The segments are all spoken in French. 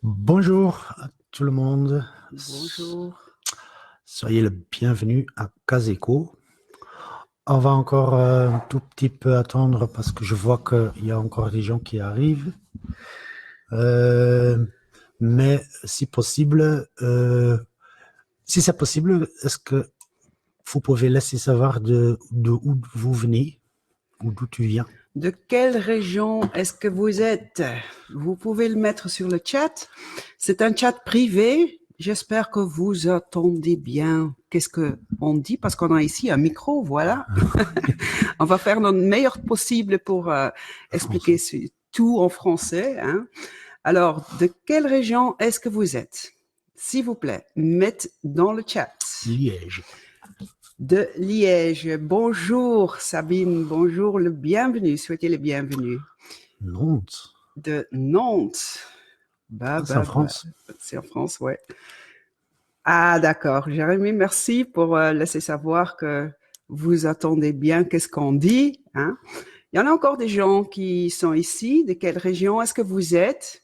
Bonjour à tout le monde. Bonjour. Soyez le bienvenu à Caseco. On va encore un tout petit peu attendre parce que je vois qu'il y a encore des gens qui arrivent. Euh, mais si possible, si c'est possible, est-ce que vous pouvez laisser savoir de où vous venez ou d'où tu viens? De quelle région est-ce que vous êtes? Vous pouvez le mettre sur le chat. C'est un chat privé. J'espère que vous attendez bien qu'est-ce que on dit parce qu'on a ici un micro, voilà. On va faire notre meilleur possible pour expliquer Français. tout en français, hein. Alors, de quelle région est-ce que vous êtes? S'il vous plaît, mettez dans le chat. Liège. De Liège. Bonjour Sabine, bonjour, le bienvenu, souhaitez le bienvenu. Nantes. De Nantes. Ah, c'est en Bah. France. C'est en France, ouais. Ah, d'accord. Jérémy, merci pour laisser savoir que vous attendez bien qu'est-ce qu'on dit, hein. Il y en a encore des gens qui sont ici. De quelle région est-ce que vous êtes?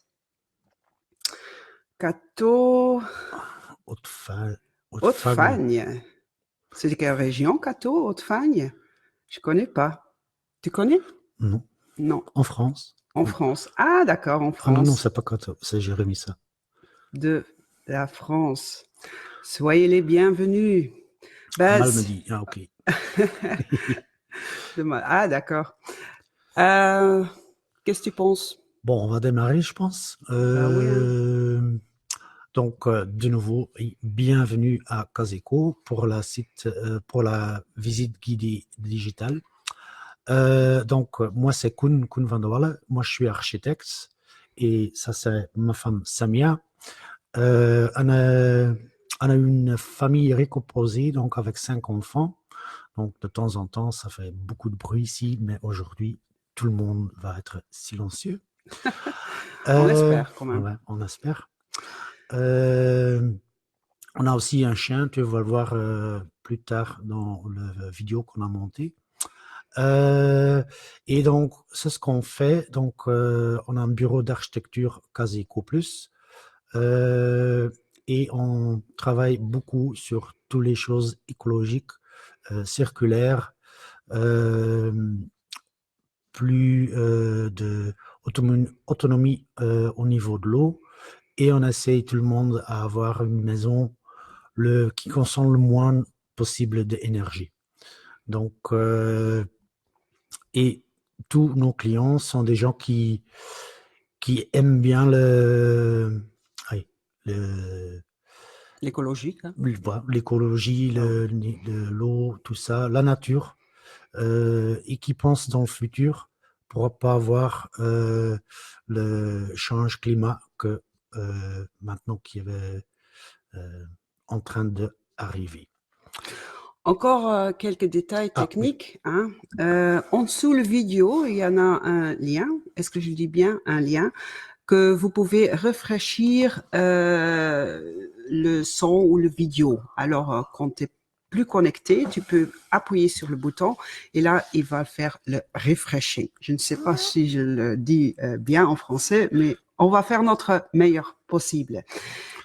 Cato, Haute-Fagne. Haute-Fagne. Haute-Fagne. C'est de quelle région, Cato, Haute-Fagne? Je connais pas. Tu connais? Non. Non. En France. En France. Ah, d'accord, en Ah non, non, France. c'est pas Cato, c'est Jérémy ça. De la France. Soyez les bienvenus. Ben, Mal me dit. Ah, ok. ah, d'accord. Qu'est-ce que tu penses? Bon, on va démarrer, je pense. Bah oui, hein. De nouveau, bienvenue à Caseco pour la visite guidée digitale. Moi, c'est Koen van der Wallen. Moi, je suis architecte et ça, c'est ma femme Samia. On a une famille recomposée, donc avec 5 enfants. Donc, de temps en temps, ça fait beaucoup de bruit ici, mais aujourd'hui, tout le monde va être silencieux. On Euh, espère quand même. ouais, on espère. Euh, on a aussi un chien, tu vas le voir plus tard dans la vidéo qu'on a montée. Euh, et donc, c'est ce qu'on fait. On a un bureau d'architecture Caseco Plus. Euh, et on travaille beaucoup sur toutes les choses écologiques, circulaires, euh, plus de autonomie au niveau de l'eau. Et on essaye tout le monde à avoir une maison qui consomme le moins possible d'énergie. Donc, et tous nos clients sont des gens qui aiment bien allez, le, L'écologique, hein. l'écologie, Ah oui. l'eau, tout ça, la nature, et qui pensent dans le futur pour pas avoir le change climat que maintenant qui est en train d'arriver. Encore quelques détails Ah oui, techniques, hein. En dessous le vidéo, il y en a un lien. Est-ce que je dis bien un lien que vous pouvez rafraîchir le son ou le vidéo. Alors, quand tu es plus connecté, tu peux appuyer sur le bouton et là, il va faire le refreshing. Je ne sais pas si je le dis bien en français, mais on va faire notre meilleur possible.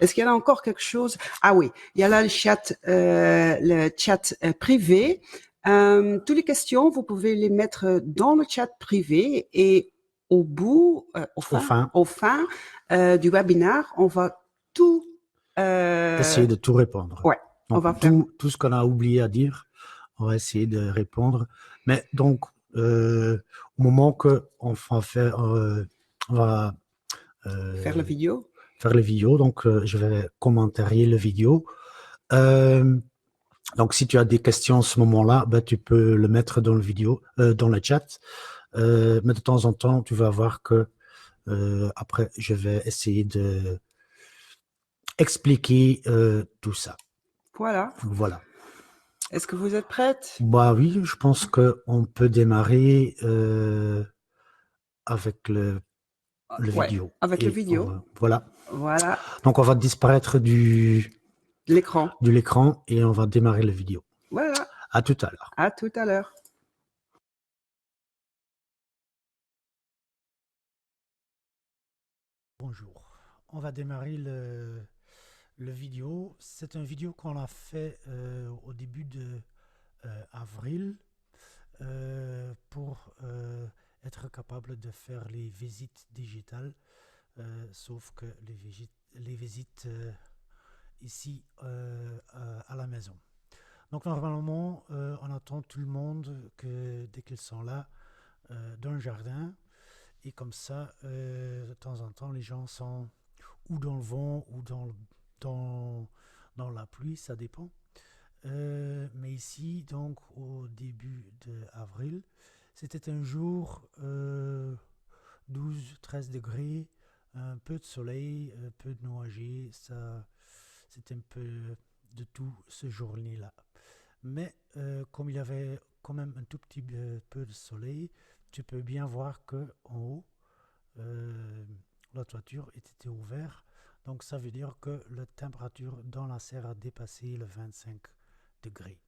Est-ce qu'il y en a encore quelque chose? Ah oui, il y a là le chat privé. Toutes les questions, vous pouvez les mettre dans le chat privé et au bout, enfin, au fin du webinaire, on va tout, essayer de tout répondre. ouais, on Donc, va faire. tout ce qu'on a oublié à dire, on va essayer de répondre. Mais donc, au moment qu'on va faire, on va Faire la euh, vidéo. faire les vidéos, donc je vais commenter le vidéo. Euh, donc, si tu as des questions à ce moment-là, ben, tu peux le mettre dans le vidéo, dans le chat. Mais de temps en temps, tu vas voir que après, je vais essayer de expliquer tout ça. Voilà. Voilà. Est-ce que vous êtes prête? Bah oui, je pense qu'on peut démarrer avec le Ouais, vidéo. avec le Et vidéo. voilà. Voilà, Donc on va disparaître l'écran. de l'écran et on va démarrer la vidéo. Voilà. À tout à l'heure. À tout à l'heure. Bonjour. on va démarrer le vidéo. C'est un vidéo qu'on a fait au début de avril pour être capable de faire les visites digitales, sauf que les visites ici à la maison. Donc normalement, on attend tout le monde que dès qu'ils sont là dans le jardin, et comme ça, de temps en temps, les gens sont ou dans le vent ou dans la pluie, ça dépend. Mais ici, donc au début d'avril, c'était un jour 12-13 degrés, un peu de soleil, un peu de nuagé, ça, c'était un peu de tout ce journée-là. Mais comme il y avait quand même un tout petit peu de soleil, tu peux bien voir que en haut, euh, la toiture était ouverte. Donc ça veut dire que la température dans la serre a dépassé le 25 degrés.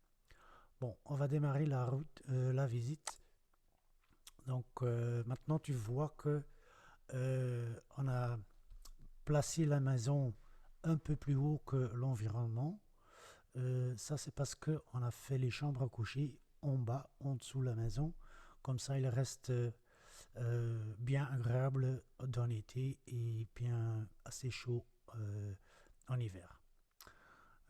Bon, on va démarrer la visite. Donc maintenant tu vois que on a placé la maison un peu plus haut que l'environnement. Ça c'est parce qu'on a fait les chambres à coucher en bas, en dessous de la maison. Comme ça il reste bien agréable dans l'été et bien assez chaud en hiver.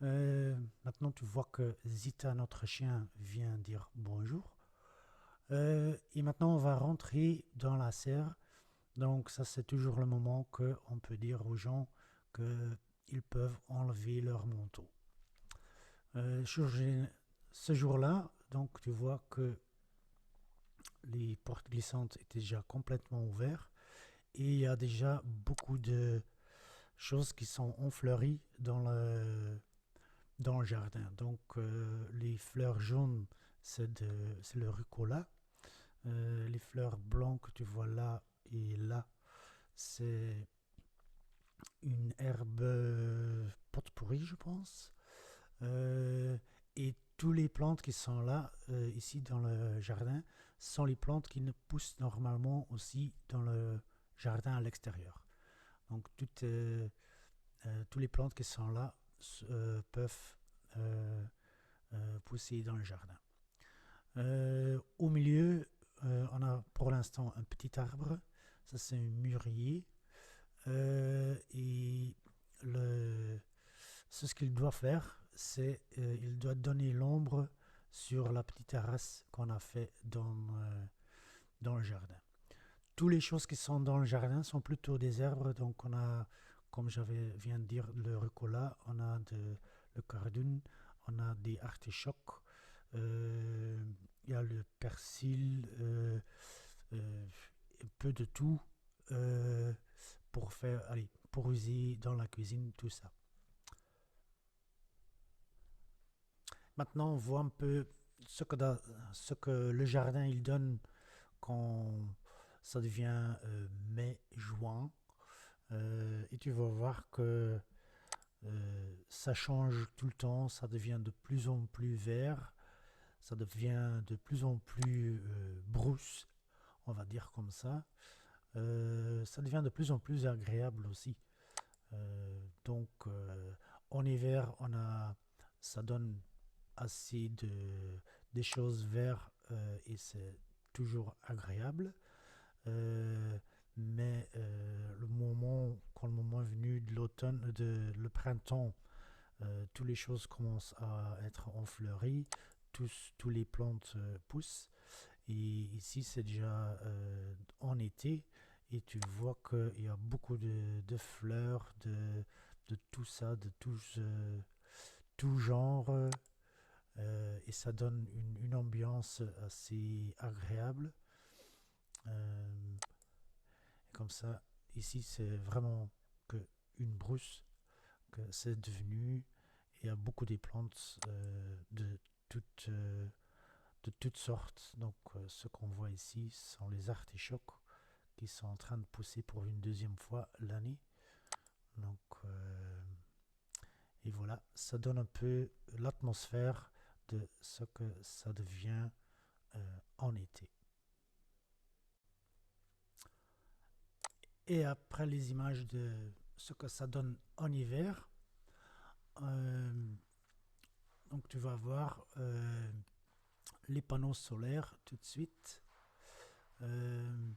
Maintenant, tu vois que Zita, notre chien, vient dire bonjour. Et maintenant, on va rentrer dans la serre. Donc, ça, c'est toujours le moment qu'on peut dire aux gens qu'ils peuvent enlever leur manteau. Ce jour-là, donc, tu vois que les portes glissantes étaient déjà complètement ouvertes et il y a déjà beaucoup de choses qui sont enfleuries dans le jardin. Donc les fleurs jaunes, c'est le rucola. Les fleurs blancs que tu vois là et là, c'est une herbe pot-pourri, je pense. Et tous les plantes qui sont là, ici dans le jardin, sont les plantes qui ne poussent normalement aussi dans le jardin à l'extérieur. Donc tous les plantes qui sont là peuvent euh, pousser dans le jardin. Au milieu, on a pour l'instant un petit arbre. Ça, c'est un mûrier. Et ce qu'il doit faire, c'est il doit donner l'ombre sur la petite terrasse qu'on a fait dans le jardin. Toutes les choses qui sont dans le jardin sont plutôt des herbes. Donc on a, comme viens de dire, le rucola, on a le cardune, on a des artichokes, il y a le persil, un peu de tout euh, pour user dans la cuisine, tout ça. Maintenant, on voit un peu ce que le jardin il donne quand ça devient mai-juin. Et tu vas voir que ça change tout le temps, ça devient de plus en plus vert, ça devient de plus en plus brousse, on va dire comme ça. Ça devient de plus en plus agréable aussi. Donc en hiver, ça donne assez des choses vertes et c'est toujours agréable. Euh, mais quand le moment est venu de l'automne, le printemps, toutes les choses commencent à être enfleuries, tous les plantes poussent. Et ici, c'est déjà en été, et tu vois qu'il y a beaucoup de fleurs, de tout ça, de tout genre, et ça donne une ambiance assez agréable. Euh, et comme ça, ici, c'est vraiment que une brousse que c'est devenu. Il y a beaucoup de plantes toutes, euh, de toutes sortes. Donc, ce qu'on voit ici sont les artichokes qui sont en train de pousser pour une deuxième fois l'année. Donc, et voilà, ça donne un peu l'atmosphère de ce que ça devient en été. Et après les images ce que ça donne en hiver. Euh, donc tu vas voir les panneaux solaires tout de suite. Euh,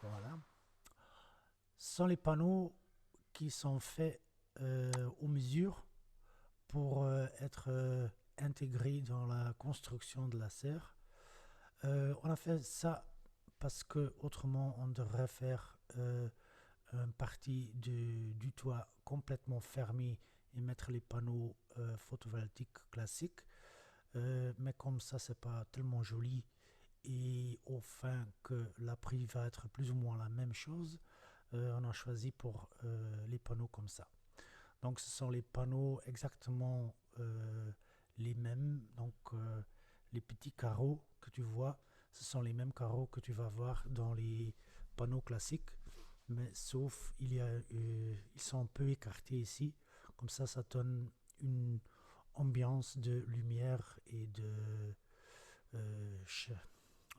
voilà. Ce sont les panneaux qui sont faits aux mesures pour être intégrés dans la construction de la serre. On a fait ça parce que autrement on devrait faire une partie du toit complètement fermée et mettre les panneaux photovoltaïques classiques. Mais comme ça, c'est pas tellement joli et au fin que la prix va être plus ou moins la même chose, on a choisi pour les panneaux comme ça. Donc ce sont les panneaux exactement les mêmes. Donc les petits carreaux que tu vois, ce sont les mêmes carreaux que tu vas voir dans les panneaux classiques, mais sauf ils sont un peu écartés ici. Comme ça donne une ambiance de lumière et euh,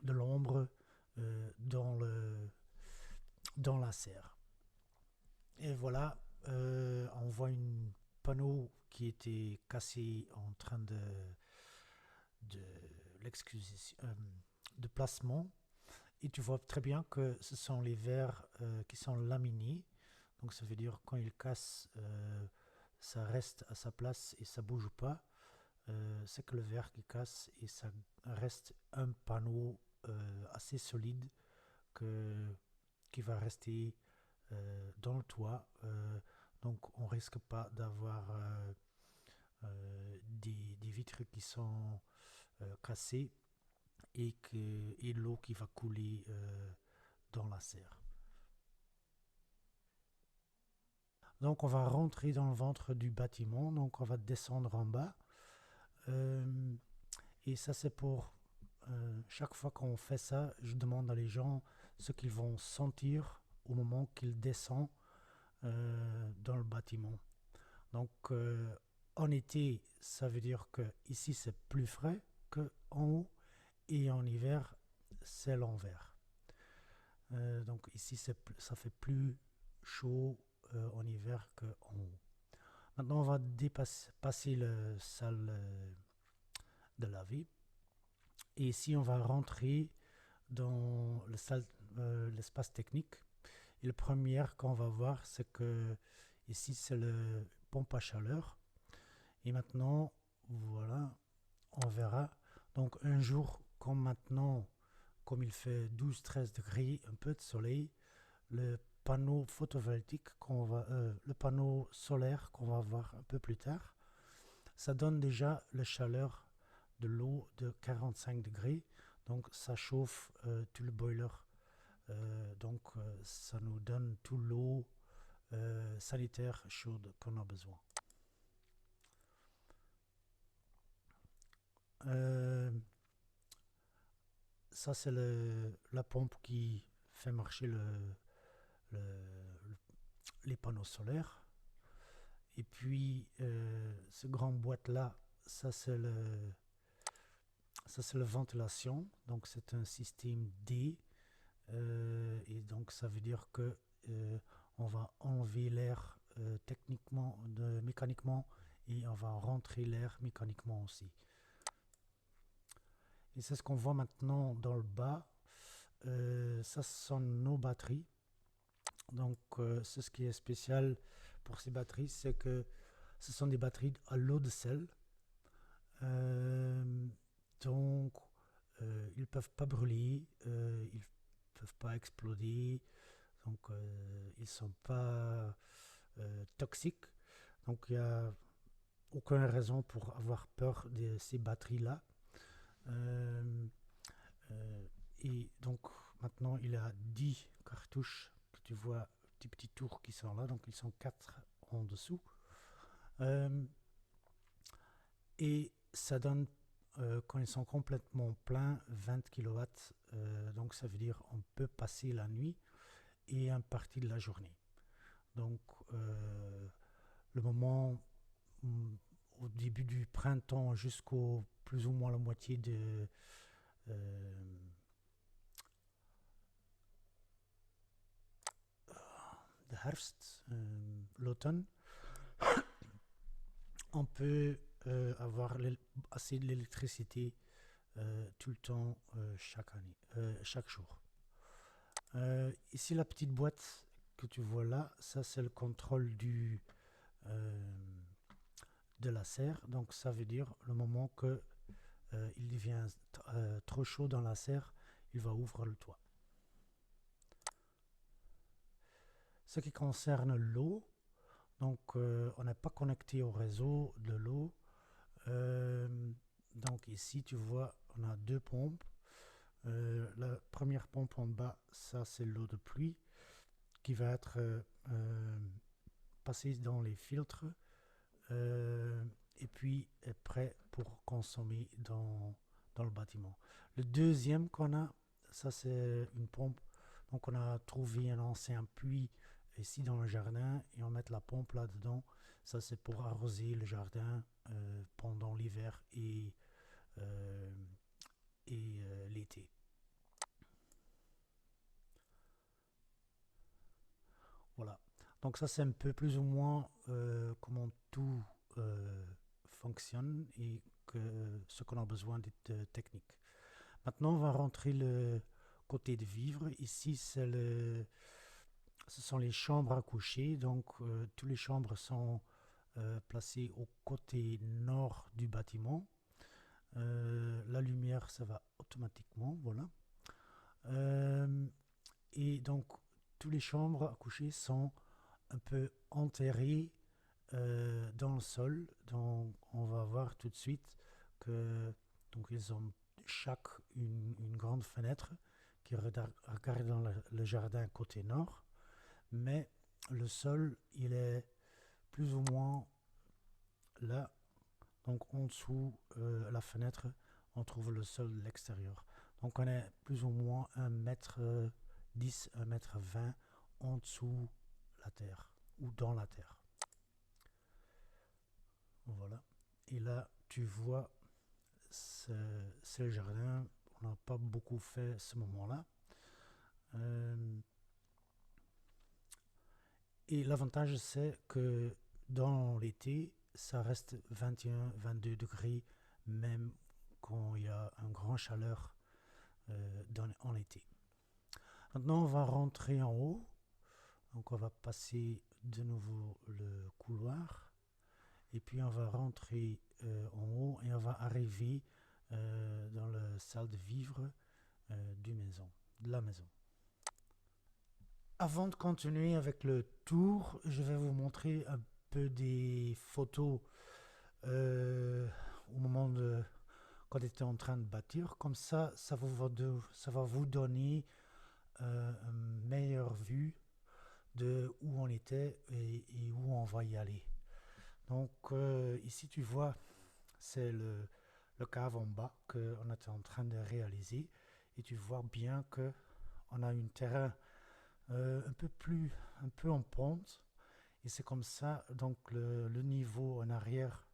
de l'ombre dans la serre. Et voilà, on voit un panneau qui était cassé en train de l'excuse, de placement. Et tu vois très bien que ce sont les verres qui sont laminés. Donc ça veut dire quand il casse, ça reste à sa place et ça bouge pas. C'est que le verre qui casse et ça reste un panneau assez solide que, qui va rester dans le toit. Donc on risque pas d'avoir des vitres qui sont cassées et l'eau qui va couler dans la serre. Donc on va rentrer dans le ventre du bâtiment, donc on va descendre en bas. Euh, et ça c'est pour chaque fois qu'on fait ça, je demande à les gens ce qu'ils vont sentir au moment qu'ils descendent dans le bâtiment. Donc en été, ça veut dire que ici c'est plus frais qu'en haut et en hiver c'est l'envers. Donc ici ça fait plus chaud en hiver qu'en haut. Maintenant on va passer la salle de laver et ici on va rentrer dans l'espace technique. Et le premier qu'on va voir, c'est que ici c'est le pompe à chaleur. Et maintenant, voilà, on verra. Donc un jour comme maintenant, comme il fait 12-13 degrés, un peu de soleil, le panneau photovoltaïque le panneau solaire qu'on va voir un peu plus tard, ça donne déjà la chaleur de l'eau de 45 degrés. Donc ça chauffe tout le boiler. Donc ça nous donne tout l'eau sanitaire chaude qu'on a besoin. Euh, Ça c'est la pompe qui fait marcher le- les panneaux solaires. Et puis ce grand boîte là, ça c'est la ventilation. Donc c'est un système D. Et donc ça veut dire que on va enlever l'air mécaniquement et on va rentrer l'air mécaniquement aussi. Et c'est ce qu'on voit maintenant dans le bas. Ça, ce sont nos batteries. Donc c'est ce qui est spécial pour ces batteries, c'est que ce sont des batteries à l'eau de sel. Euh, donc ils ne peuvent pas brûler, ils ne peuvent pas exploser. Donc ils ne sont pas toxiques. Donc il n'y a aucune raison pour avoir peur de ces batteries-là. Euh, et donc maintenant il y a 10 cartouches que tu vois, petits tours qui sont là. Donc ils sont 4 en dessous. Euh, et ça donne quand ils sont complètement pleins 20 kW. Donc ça veut dire on peut passer la nuit et une partie de la journée. Donc le moment au début du printemps jusqu'au plus ou moins la moitié euh, de herfst, l'automne, on peut avoir assez de l'électricité tout le temps, chaque année, chaque jour. Ici, la petite boîte que tu vois là, ça c'est le contrôle euh, de la serre. Donc ça veut dire le moment que il devient trop chaud dans la serre, il va ouvrir le toit. Ce qui concerne l'eau, donc on n'est pas connecté au réseau de l'eau. Donc ici tu vois, on a deux pompes. La première pompe en bas, ça c'est l'eau de pluie qui va être passée dans les filtres et puis est prêt pour consommer dans le bâtiment. Le deuxième qu'on a, ça c'est une pompe. Donc on a trouvé un ancien puits ici dans le jardin et on met la pompe là-dedans. Ça c'est pour arroser le jardin pendant l'hiver euh, et l'été. Voilà. Donc ça c'est un peu plus ou moins comment tout fonctionne et ce qu'on a besoin de technique. Maintenant on va rentrer le côté de vivre. Ici ce sont les chambres à coucher. Donc toutes les chambres sont placées au côté nord du bâtiment. La lumière ça va automatiquement. Voilà. Euh, et donc toutes les chambres à coucher sont un peu enterrées dans le sol. Donc on va voir tout de suite que donc ils ont chaque une grande fenêtre qui regarde dans le jardin côté nord, mais le sol il est plus ou moins là. Donc en dessous la fenêtre, on trouve le sol de l'extérieur. Donc on est plus ou moins 1 m 10, 1 m 20 en dessous la terre ou dans la terre. Voilà. Et là, tu vois, c'est le jardin. On n'a pas beaucoup fait ce moment-là. Euh, et l'avantage, c'est que dans l'été, ça reste 21, 22 degrés, même quand il y a un grand chaleur en été. Maintenant, on va rentrer en haut. Donc, on va passer de nouveau le couloir. Et puis, on va rentrer en haut et on va arriver dans la salle de vivre de la maison. Avant de continuer avec le tour, je vais vous montrer un peu des photos au moment de quand on était en train de bâtir. Comme ça va vous donner une meilleure vue de où on était et où on va y aller. Donc ici tu vois, c'est le cave en bas qu'on était en train de réaliser et tu vois bien que on a un terrain un peu en pente et c'est comme ça donc le niveau en arrière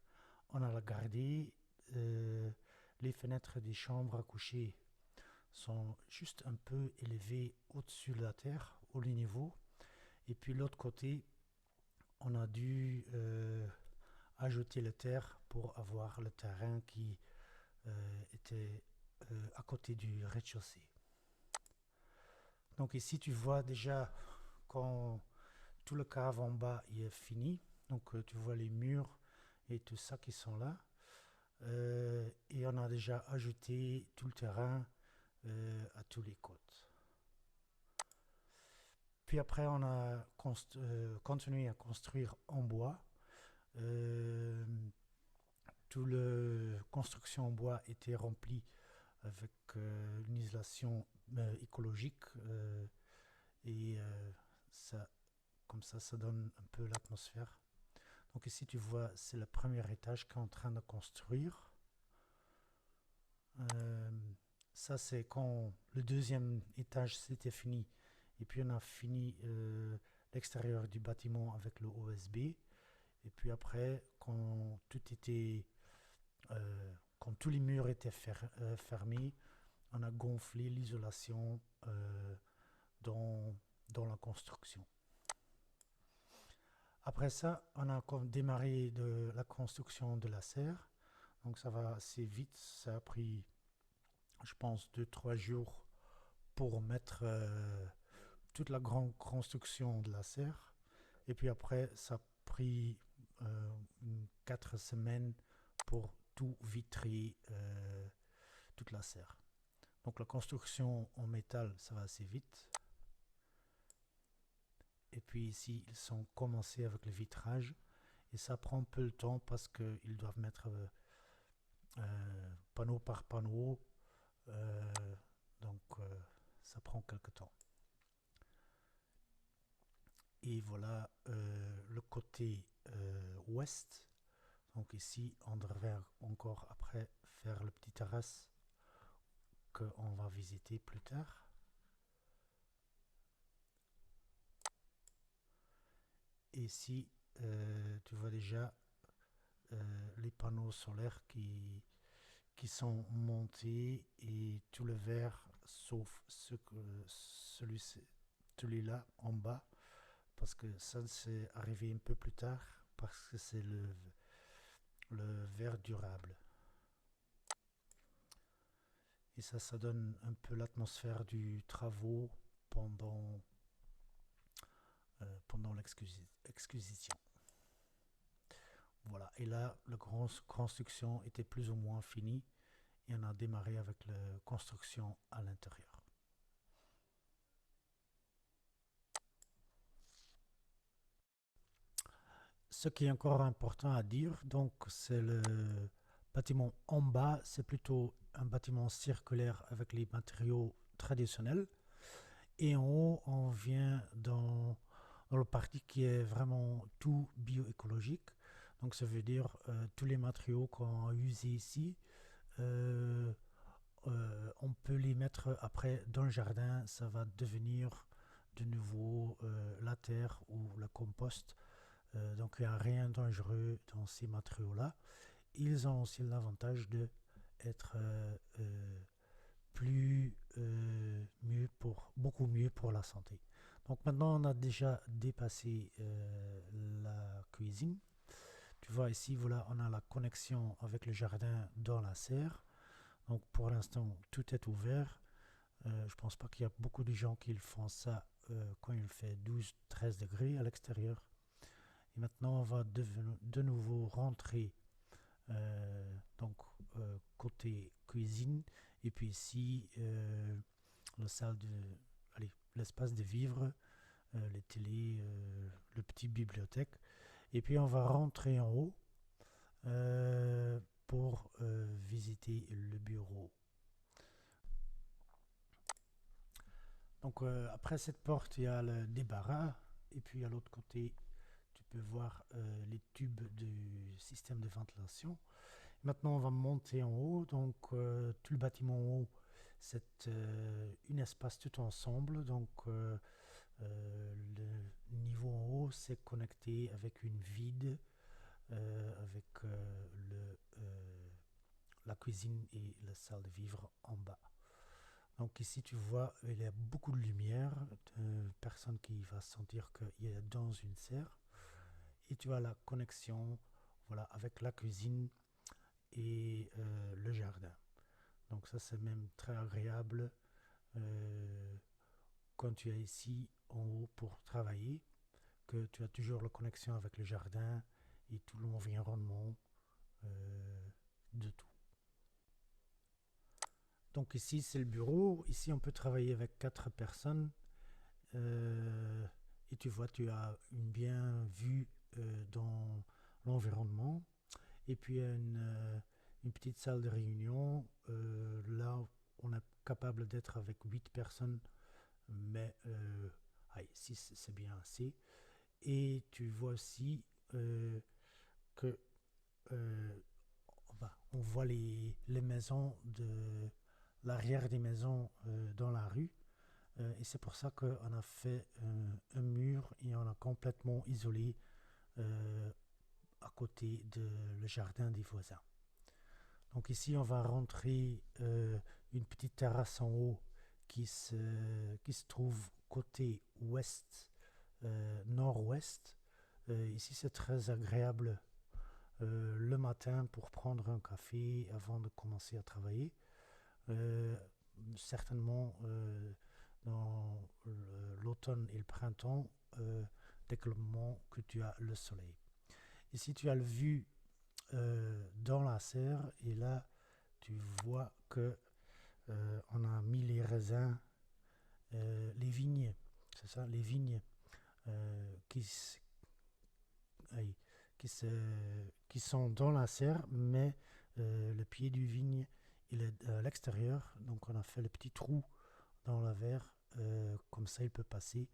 on a gardé. Les fenêtres des chambres à coucher sont juste un peu élevées au-dessus de la terre, au niveau. Et puis l'autre côté, on a dû ajouter la terre pour avoir le terrain qui était à côté du rez-de-chaussée. Donc ici, tu vois déjà quand tout le cave en bas est fini. Donc tu vois les murs et tout ça qui sont là. Et on a déjà ajouté tout le terrain à tous les côtés. Puis après, on a continué à construire en bois. Euh, Toute la construction en bois était remplie avec une isolation écologique et ça, comme ça donne un peu l'atmosphère. Donc ici, tu vois, c'est le premier étage qu'on est en train de construire. Euh, Ça, c'est quand le deuxième étage c'était fini. Et puis, on a fini l'extérieur du bâtiment avec le OSB. Et puis après, quand tous les murs étaient fermés, on a gonflé l'isolation dans la construction. Après ça, on a démarré de la construction de la serre. Donc ça va assez vite. Ça a pris, je pense, 2 3 jours pour mettre toute la grande construction de la serre. Et puis après, ça a pris 4 semaines pour tout vitrer, toute la serre. Donc la construction en métal, ça va assez vite. Et puis ici, ils sont commencés avec le vitrage. Et ça prend un peu de temps parce qu'ils doivent mettre panneau par panneau. Euh, donc ça prend quelques temps. Et voilà le côté ouest. Donc ici, on devrait encore après faire le petit terrasse qu'on va visiter plus tard. Et ici, tu vois déjà les panneaux solaires qui sont montés et tout le verre, sauf celui-là en bas, parce que ça c'est arrivé un peu plus tard, parce que c'est le verre durable. Et ça donne un peu l'atmosphère du travaux pendant l'exquisition. Voilà, et là, la construction était plus ou moins finie et on a démarré avec la construction à l'intérieur. Ce qui est encore important à dire, donc, c'est le bâtiment en bas, c'est plutôt un bâtiment circulaire avec les matériaux traditionnels. Et en haut, on vient dans le parti qui est vraiment tout bioécologique. Donc ça veut dire tous les matériaux qu'on a usés ici, euh, on peut les mettre après dans le jardin. Ça va devenir de nouveau la terre ou la compost. Donc il n'y a rien de dangereux dans ces matériaux-là. Ils ont aussi l'avantage d'être beaucoup mieux pour la santé. Donc maintenant on a déjà dépassé la cuisine. Tu vois ici, voilà, on a la connexion avec le jardin dans la serre. Donc pour l'instant tout est ouvert. Je pense pas qu'il y a beaucoup de gens qui font ça quand il fait 12-13 degrés à l'extérieur. Et maintenant on va de nouveau rentrer donc côté cuisine, et puis ici la salle l'espace de vivre, les télés, le petit bibliothèque, et puis on va rentrer en haut pour visiter le bureau. Donc après cette porte il y a le débarras, et puis à l'autre côté tu peux voir les tubes du système de ventilation. Maintenant, on va monter en haut. Donc, tout le bâtiment en haut, c'est un espace tout ensemble. Donc, le niveau en haut, c'est connecté avec une vide, avec la cuisine et la salle de vivre en bas. Donc ici, tu vois, il y a beaucoup de lumière, personne qui va sentir qu'il est dans une serre. Et tu as la connexion, voilà, avec la cuisine et le jardin. Donc ça c'est même très agréable quand tu es ici en haut pour travailler, que tu as toujours la connexion avec le jardin et tout l'environnement de tout. Donc ici c'est le bureau, ici on peut travailler avec 4 personnes et tu vois tu as une bien vue dans l'environnement. Et puis une petite salle de réunion. Là, on est capable d'être avec 8 personnes, mais 6 c'est bien assez. Et tu vois aussi que on voit les maisons de l'arrière des maisons dans la rue. Et c'est pour ça qu'on a fait un mur et on a complètement isolé à côté de le jardin des voisins. Donc ici, on va rentrer une petite terrasse en haut qui se trouve côté ouest, nord-ouest Ici, c'est très agréable le matin pour prendre un café avant de commencer à travailler. Euh, Certainement dans l'automne et le printemps, dès que le moment que tu as le soleil. Ici, tu as le vue dans la serre et là, tu vois que on a mis les raisins, les vignes, c'est ça, les vignes qui, aïe, qui sont dans la serre, mais le pied du vigne il est à l'extérieur, donc on a fait le petit trou dans la verre, comme ça il peut passer.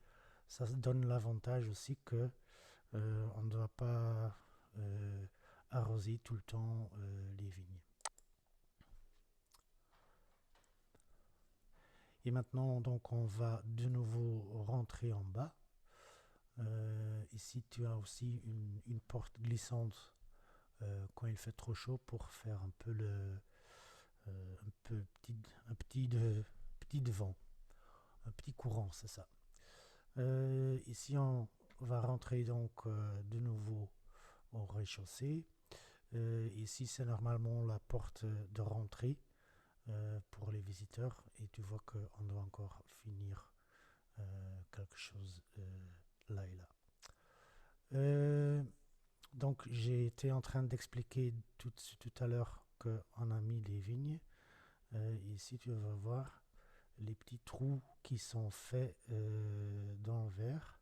Ça donne l'avantage aussi que on ne doit pas arroser tout le temps les vignes. Et maintenant, donc, on va de nouveau rentrer en bas. Ici, tu as aussi une porte glissante quand il fait trop chaud pour faire un peu un peu petit devant, un petit courant, c'est ça. Ici, on va rentrer donc de nouveau au rez-de-chaussée. Ici, c'est normalement la porte de rentrée pour les visiteurs et tu vois qu'on doit encore finir quelque chose là et là. Euh, donc j'ai été en train d'expliquer tout à l'heure qu'on a mis les vignes. Ici tu vas voir les petits trous qui sont faits dans le verre.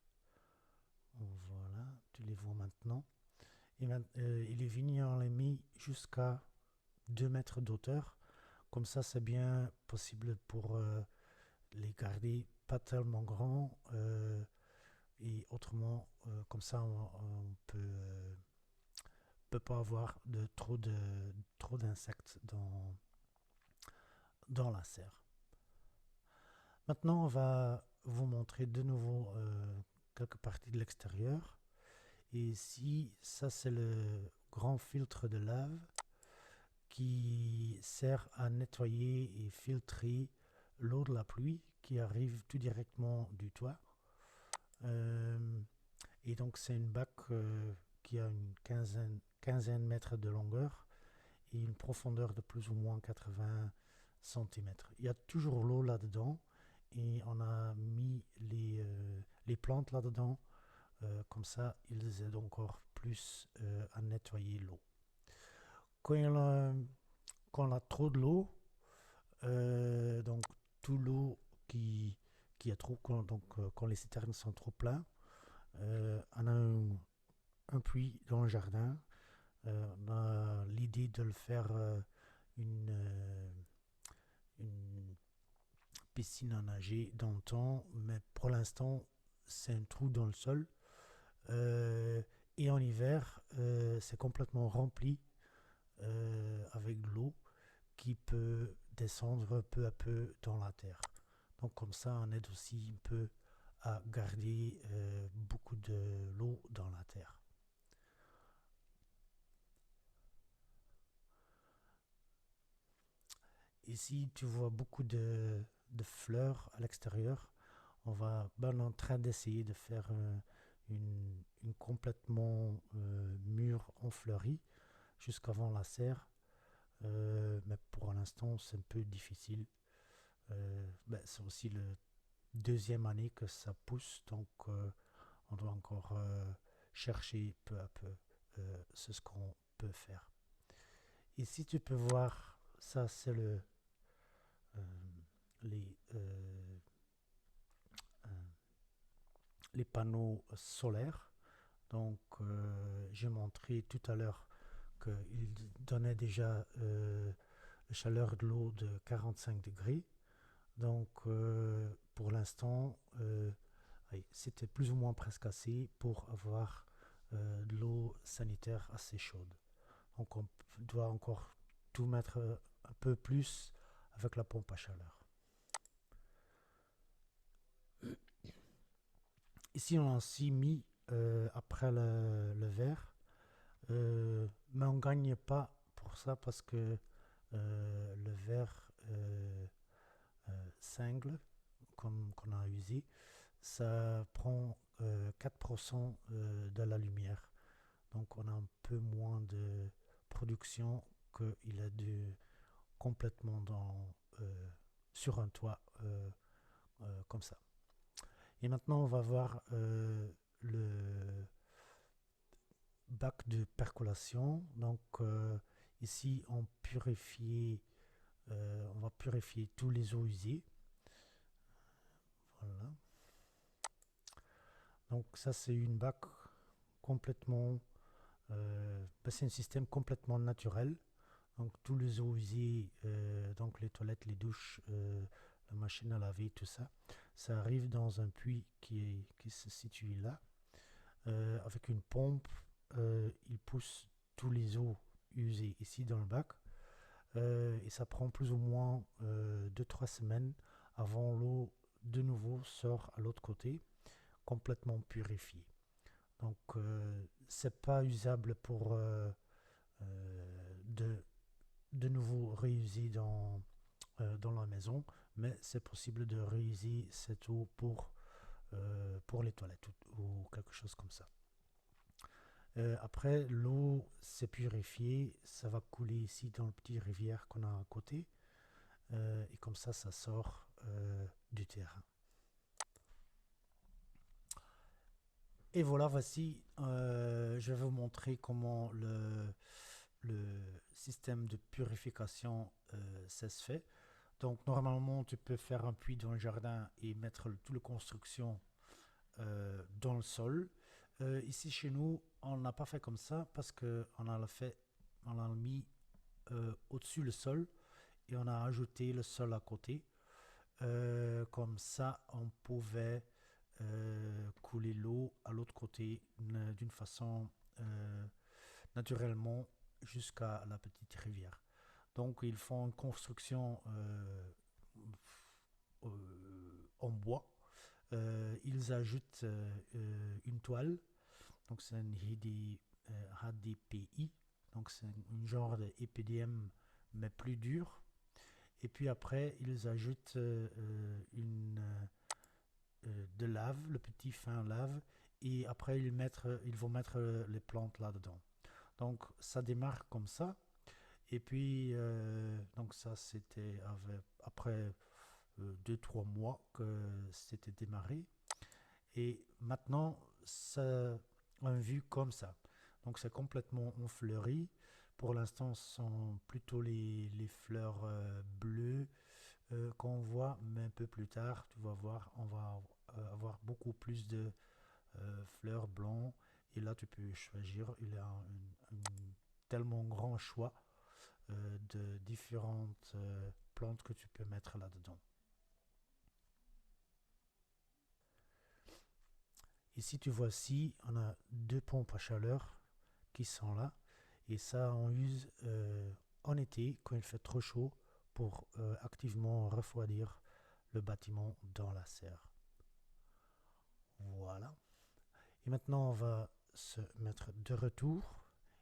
Voilà, tu les vois maintenant. Et les vignes on les mis jusqu'à 2 mètres d'auteur. Comme ça c'est bien possible pour les garder pas tellement grands. Et autrement, comme ça, on peut pas avoir trop d'insectes dans la serre. Maintenant, on va vous montrer de nouveau quelques parties de l'extérieur. Et ici, ça c'est le grand filtre de lave qui sert à nettoyer et filtrer l'eau de la pluie qui arrive tout directement du toit. Euh, et donc c'est une bac qui a une quinzaine de mètres de longueur et une profondeur de plus ou moins 80 centimètres. Il y a toujours l'eau là-dedans et on a mis les plantes là-dedans. Comme ça, ils aident encore plus à nettoyer l'eau. Quand quand on a trop de l'eau, donc tout l'eau qui est trop, quand les citernes sont trop pleins, on a un puits dans le jardin. On a l'idée de le faire une piscine à nager dans le temps, mais pour l'instant, c'est un trou dans le sol. Et en hiver, c'est complètement rempli avec de l'eau qui peut descendre peu à peu dans la terre. Donc comme ça, on aide aussi un peu à garder beaucoup de l'eau dans la terre. Ici, tu vois beaucoup de fleurs à l'extérieur. On est en train d'essayer de faire une complètement mûre en fleurie jusqu'avant la serre. Mais pour l'instant, c'est un peu difficile. C'est aussi la deuxième année que ça pousse, donc on doit encore chercher peu à peu ce qu'on peut faire. Ici, tu peux voir, ça c'est euh, les, euh, euh, les panneaux solaires. Donc, j'ai montré tout à l'heure qu'ils donnaient déjà la chaleur de l'eau de 45 degrés. Donc, pour l'instant, c'était plus ou moins presque assez pour avoir de l'eau sanitaire assez chaude. Donc, on doit encore tout mettre un peu plus avec la pompe à chaleur. Ici, on a aussi mis après le verre, mais on ne gagne pas pour ça parce que le verre cingle, comme qu'on a usé, ça prend 4% de la lumière. Donc on a un peu moins de production qu'il a de complètement sur un toit comme ça. Et maintenant on va voir le bac de percolation. Donc ici on va purifier tous les eaux usées. Voilà. Donc ça c'est une bac complètement, c'est un système complètement naturel. Donc tous les eaux usées, donc les toilettes, les douches, la machine à laver, tout ça, ça arrive dans un puits qui se situe là. Avec une pompe, il pousse tous les eaux usées ici dans le bac. Et ça prend plus ou moins 2-3 semaines avant l'eau de nouveau sort à l'autre côté, complètement purifiée. Donc c'est pas usable pour de nouveau réuser dans la maison, mais c'est possible de réuser cette eau pour les toilettes ou quelque chose comme ça. Après, l'eau s'est purifiée, ça va couler ici dans la petite rivière qu'on a à côté, et comme ça sort du terrain. Et voilà, voici, je vais vous montrer comment le système de purification ça se fait. Donc normalement, tu peux faire un puits dans le jardin et mettre toute la construction dans le sol. Ici chez nous, on n'a pas fait comme ça parce qu'on a mis au-dessus le sol et on a ajouté le sol à côté. Comme ça, on pouvait couler l'eau à l'autre côté d'une façon naturellement jusqu'à la petite rivière. Donc ils font une construction en bois. Ils ajoutent une toile, donc c'est un HDPI, donc c'est un genre de EPDM mais plus dur. Et puis après ils ajoutent de lave, le petit fin lave, et après ils vont mettre les plantes là-dedans. Donc ça démarre comme ça. Et puis, donc ça, c'était après 2-3 mois que c'était démarré. Et maintenant, ça a une vue comme ça. Donc c'est complètement enfleuri. Pour l'instant, ce sont plutôt les fleurs bleues qu'on voit, mais un peu plus tard, tu vas voir, on va avoir beaucoup plus de fleurs blancs. Et là, tu peux choisir. Il y a un tellement grand choix de différentes plantes que tu peux mettre là-dedans. Ici, tu vois, on a 2 pompes à chaleur qui sont là. Et ça, on use en été, quand il fait trop chaud, pour activement refroidir le bâtiment dans la serre. Voilà. Et maintenant, on va se mettre de retour.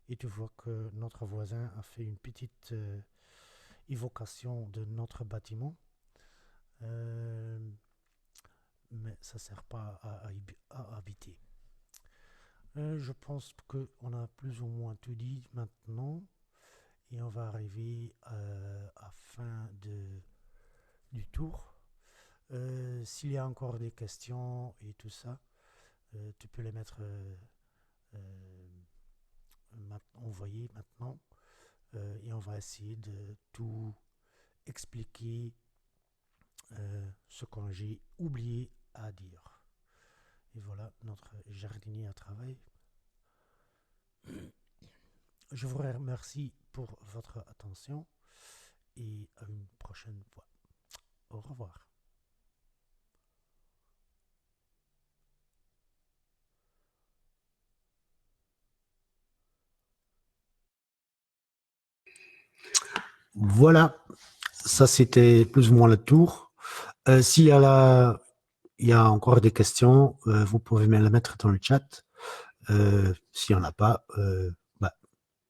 Et tu vois que notre voisin a fait une petite évocation de notre bâtiment. Mais ça ne sert pas à habiter. Je pense qu'on a plus ou moins tout dit maintenant. Et on va arriver à fin du tour. S'il y a encore des questions et tout ça, tu peux les mettre envoyer maintenant. Et on va essayer de tout expliquer ce que j'ai oublié à dire. Et voilà notre jardinier à travail. Je vous remercie pour votre attention et à une prochaine fois. Au revoir. Voilà, ça c'était plus ou moins le tour. S'il y a il y a encore des questions, vous pouvez me les mettre dans le chat. S'il n'y en a pas,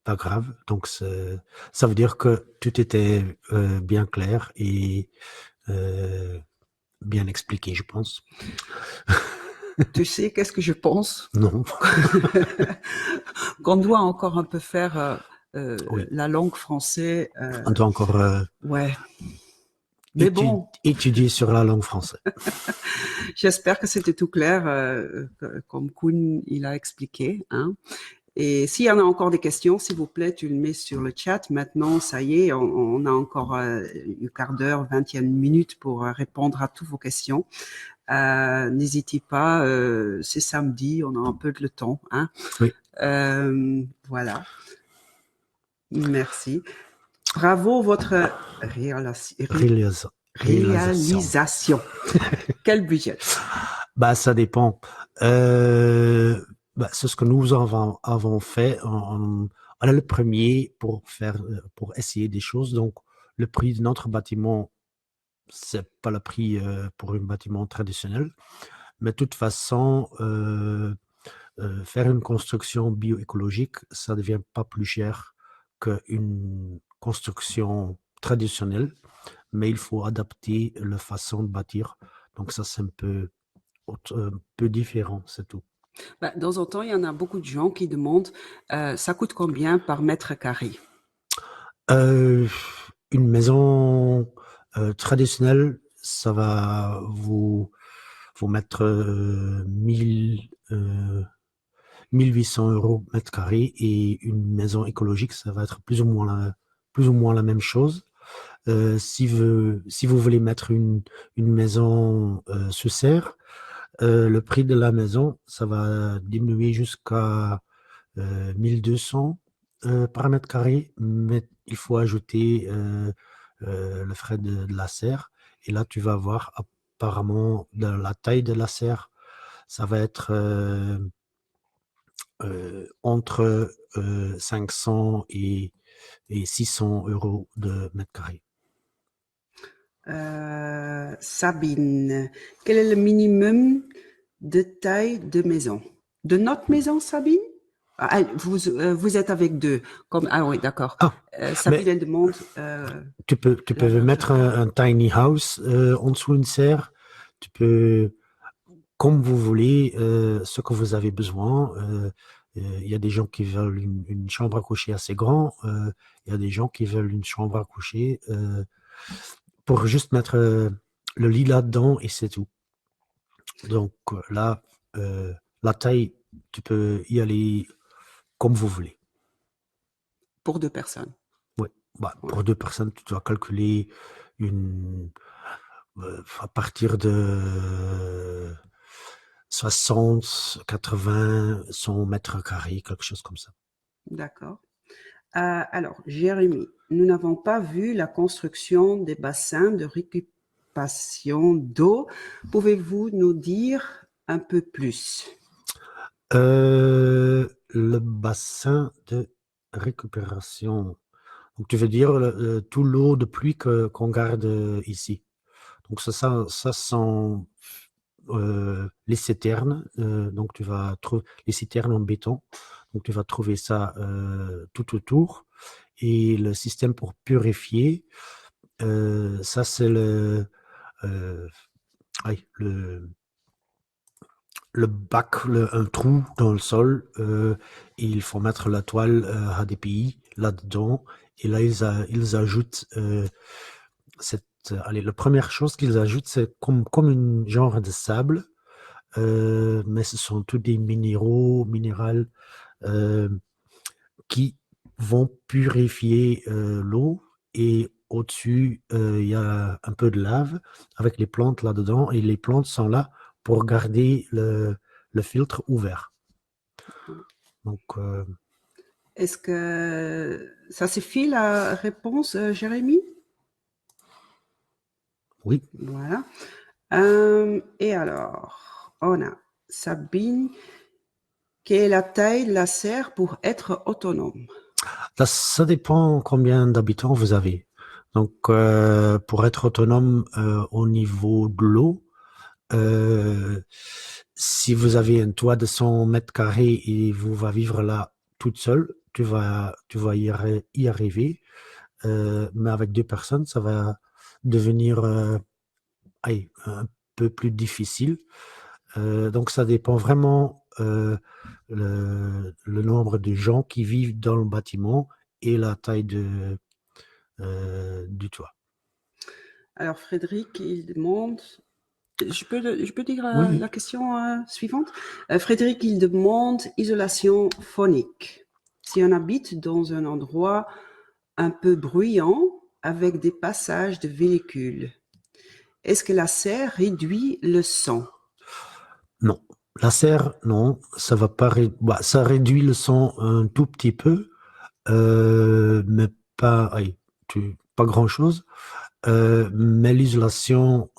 pas grave. Donc ça veut dire que tout était bien clair et bien expliqué, je pense. Tu sais, qu'est-ce que je pense? Non, Qu'on doit encore un peu faire oui, la langue française. on doit encore Ouais. Mais bon, étudier sur la langue française. j'espère que c'était tout clair, comme Koen il a expliqué. Hein. Et s'il y en a encore des questions, s'il vous plaît, tu le mets sur le chat. Maintenant, ça y est, on a encore une quart d'heure, 21 minutes pour répondre à toutes vos questions. N'hésitez pas, c'est samedi, on a un peu de le temps. Hein. Oui, Voilà, merci. Bravo votre réalisation. réalisation. Quel budget? Bah, ça dépend. Euh, c'est ce que nous avons fait. On est le premier pour pour essayer des choses. Donc, le prix de notre bâtiment, c'est pas le prix pour un bâtiment traditionnel. Mais de toute façon, faire une construction bioécologique, ça ne devient pas plus cher qu'une construction traditionnelle, mais il faut adapter la façon de bâtir. Donc ça, c'est un peu différent, c'est tout. Bah, dans un temps, il y en a beaucoup de gens qui demandent ça coûte combien par mètre carré? Euh, une maison traditionnelle, ça va vous mettre 1800 euros mètre carré, et une maison écologique, ça va être plus ou moins la même chose. Si vous voulez mettre une maison sous serre, le prix de la maison, ça va diminuer jusqu'à 1200 par mètre carré, mais il faut ajouter le frais de la serre. Et là, tu vas voir apparemment la taille de la serre, ça va être entre 500 et 600 euros de mètre carré. Sabine, quel est le minimum de taille de maison? De notre maison, Sabine? Vous êtes avec deux. Comme, ah oui, d'accord. Ah, Sabine, mais elle demande tu la peux mettre largeur. un tiny house en dessous une serre. Tu peux, comme vous voulez, ce que vous avez besoin. Il y a des gens qui veulent une chambre à coucher assez grand. Il y a des gens qui veulent une chambre à coucher pour juste mettre le lit là-dedans, et c'est tout. Donc là, la taille, tu peux y aller comme vous voulez. Pour deux personnes. Ouais. Bah, Ouais, pour deux personnes, tu dois calculer une, à partir de 60, 80, 100 mètres carrés, quelque chose comme ça. d'accord. Alors, Jérémy, nous n'avons pas vu la construction des bassins de récupération d'eau. Pouvez-vous nous dire un peu plus? Le bassin de récupération. Donc, tu veux dire tout l'eau de pluie qu'on garde ici. Donc, ça sont les citernes. Donc, tu vas trouver les citernes en béton. Donc, tu vas trouver ça tout autour. Et le système pour purifier, ça, c'est euh, aïe, le bac, un trou dans le sol. Et il faut mettre la toile HDPI là-dedans. Et là, ils ajoutent allez, la première chose qu'ils ajoutent, c'est comme une genre de sable, mais ce sont tous des minérales euh, qui vont purifier l'eau. Et au-dessus, il y a un peu de lave avec les plantes là-dedans. Et les plantes sont là pour garder le filtre ouvert. Donc, Est-ce que ça suffit la réponse, Jérémy? oui. Voilà. Et alors, on a Sabine. Quelle est la taille de la serre pour être autonome? Ça dépend combien d'habitants vous avez. Donc, pour être autonome au niveau de l'eau, euh, si vous avez un toit de 100 mètres carrés et vous va vivre là toute seule, tu vas y arriver. Mais avec deux personnes, ça va devenir allez, un peu plus difficile. Donc ça dépend vraiment le nombre de gens qui vivent dans le bâtiment et la taille du toit. Alors Frédéric, il demande, je peux dire Oui, la question suivante? Frédéric, il demande isolation phonique. Si on habite dans un endroit un peu bruyant avec des passages de véhicules, est-ce que la serre réduit le son? non. La serre, non, ça va pas, ça réduit le son un tout petit peu, mais pas, allez, pas grand-chose. Mais l'isolation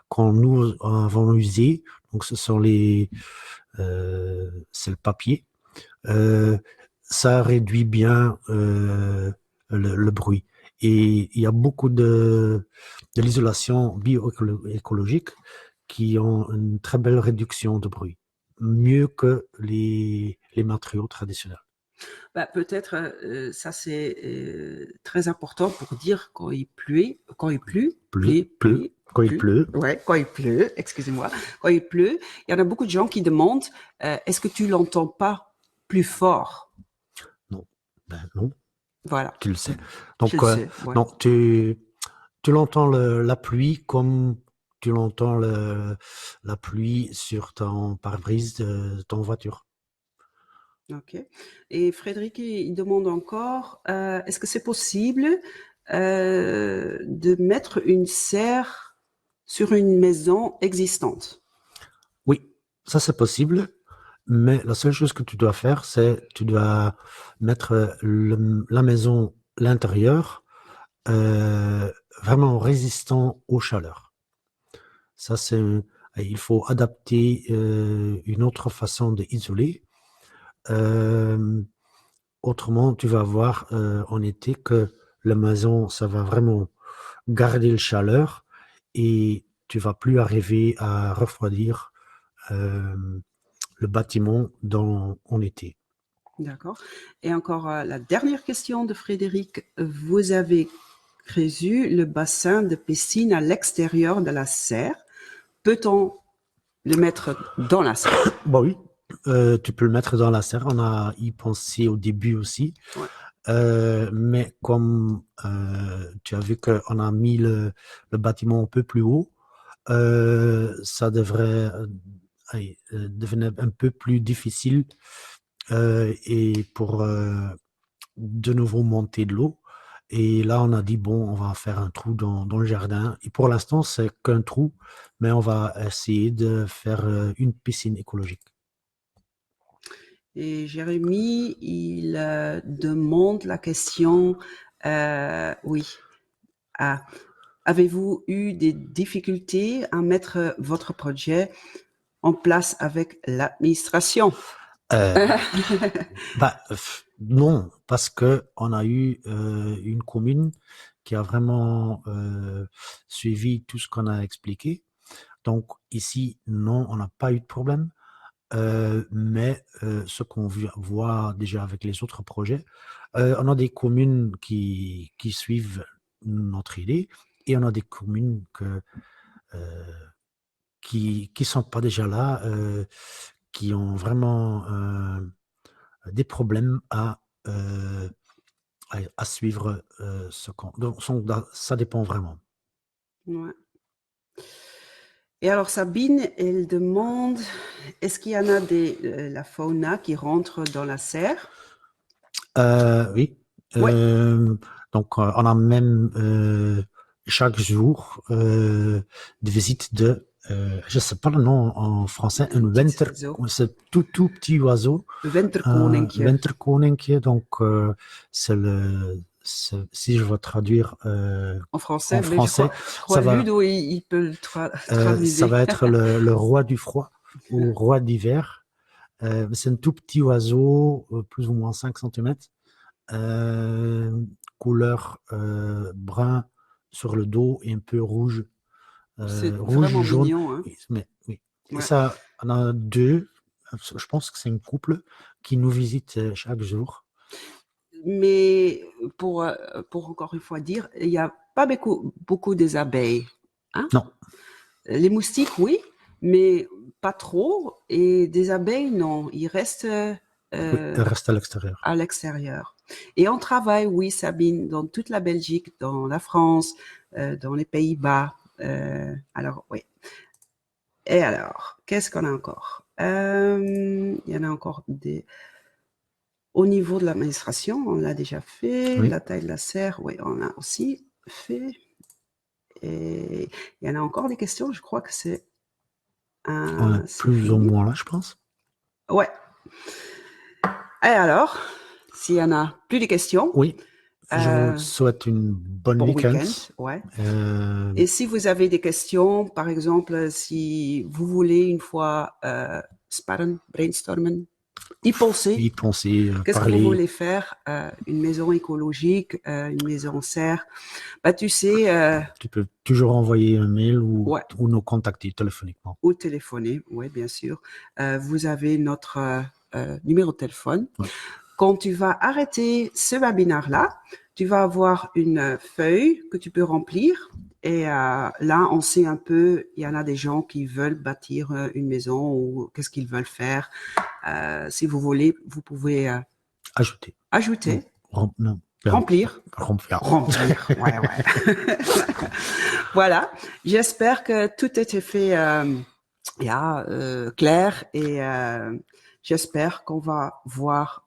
qu'on nous avons usée, donc ce sont c'est le papier, euh, ça réduit bien le bruit. Et il y a beaucoup de l'isolation bioécologique qui ont une très belle réduction de bruit, mieux que les matériaux traditionnels. Bah, peut-être ça c'est très important pour dire quand il Quand il pleut, pleut, ouais, quand il pleut, excusez-moi, quand il pleut, il y en a beaucoup de gens qui demandent est-ce que tu l'entends pas plus fort? non, ben non, Voilà, tu le sais. je le Donc, sais, ouais. non, tu l'entends la pluie comme tu l'entends la pluie sur ton pare-brise de ton voiture. Ok. Et Frédéric, il demande encore est-ce que c'est possible de mettre une serre sur une maison existante? Oui, ça c'est possible, mais la seule chose que tu dois faire, c'est tu dois mettre la maison, l'intérieur, euh, vraiment résistant aux chaleurs. Ça c'est, il faut adapter une autre façon d'isoler. Euh, Autrement, tu vas voir en été que la maison, ça va vraiment garder le chaleur et tu vas plus arriver à refroidir euh, le bâtiment en été. D'accord. Et encore la dernière question de Frédéric. Vous avez prévu le bassin de piscine à l'extérieur de la serre. Peut-on le mettre dans la serre? Bah oui, tu peux le mettre dans la serre. On a y pensé au début aussi. Ouais. Mais comme tu as vu qu'on a mis le bâtiment un peu plus haut, ça devrait allez, devenir un peu plus difficile et pour de nouveau monter de l'eau. Et là, on a dit, bon, on va faire un trou dans le jardin. Et pour l'instant, c'est qu'un trou, mais on va essayer de faire une piscine écologique. Et Jérémy, il demande la question, oui, ah, avez-vous eu des difficultés à mettre votre projet en place avec l'administration? Euh, Bah, non, parce que on a eu une commune qui a vraiment suivi tout ce qu'on a expliqué. Donc ici, non, on n'a pas eu de problème. Mais ce qu'on voit déjà avec les autres projets, on a des communes qui suivent notre idée et on a des communes euh, qui sont pas déjà là, qui ont vraiment des problèmes euh, à suivre ce qu'on. Donc, ça dépend vraiment. Ouais. Et alors Sabine, elle demande, est-ce qu'il y en a la fauna qui rentre dans la serre? Oui. Ouais, Donc, on a même chaque jour des visites je ne sais pas le nom en français, de un petits oiseaux. c'est tout petit oiseau, un Winterkoninkje. ventrekoninkje. Donc, si je veux traduire En en français, mais français, je crois ça Ludo, il peut le ça traduire. va être le roi du froid ou roi d'hiver. C'est un tout petit oiseau, plus ou moins 5 centimètres, euh, couleur brun sur le dos et un peu rouge, C'est rouge vraiment jaune. mignon, hein. Oui, mais, oui. Et Ouais. ça, on a deux, je pense que c'est un couple qui nous visite chaque jour. Mais pour encore une fois dire, il n'y a pas beaucoup des abeilles, hein. Non, Les moustiques, oui, mais pas trop. Et des abeilles, non, ils restent Oui, elle reste à l'extérieur. à l'extérieur. Et on travaille, oui, Sabine, dans toute la Belgique, dans la France, dans les Pays-Bas. Alors, oui. Et alors, qu'est-ce qu'on a encore? Il y en a encore des. Au niveau de l'administration, on l'a déjà fait. Oui, La taille de la serre, oui, on l'a aussi fait. Et il y en a encore des questions. Je crois que on est c'est plus ou fini. moins là, je pense. Ouais. Et alors, s'il y en a plus de questions, Oui, je vous euh, souhaite une bonne bon week-end. week-end. Ouais. Euh, Et si vous avez des questions, par exemple, si vous voulez une fois sparren, brainstormen, y penser. y penser, Qu'est-ce que vous parler. voulez faire? Une maison écologique, une maison en serre. Bah, tu sais, Tu peux toujours envoyer un mail ouais, ou nous contacter téléphoniquement. ou téléphoner, ouais, bien sûr. Vous avez notre numéro de téléphone. Ouais. Quand tu vas arrêter ce webinaire-là, tu vas avoir une feuille que tu peux remplir. Et là, on sait un peu, il y en a des gens qui veulent bâtir une maison ou qu'est-ce qu'ils veulent faire. Si vous voulez, vous pouvez Ajouter. ajouter, Non, remplir. remplir. Remplir, ouais, ouais. Voilà, j'espère que tout a été fait clair et j'espère qu'on va voir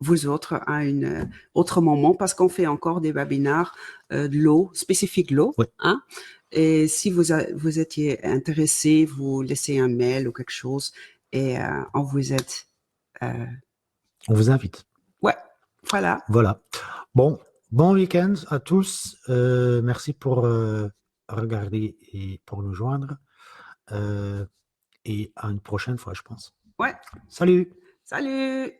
vous autres à un autre moment parce qu'on fait encore des webinaires de l'eau, spécifique l'eau. Oui. Hein? Et si vous étiez intéressé, vous laissez un mail ou quelque chose et on vous aide. On vous invite. Ouais, voilà. Voilà. Bon week-end à tous. Merci pour regarder et pour nous joindre. Et à une prochaine fois, je pense. Ouais, Salut! salut!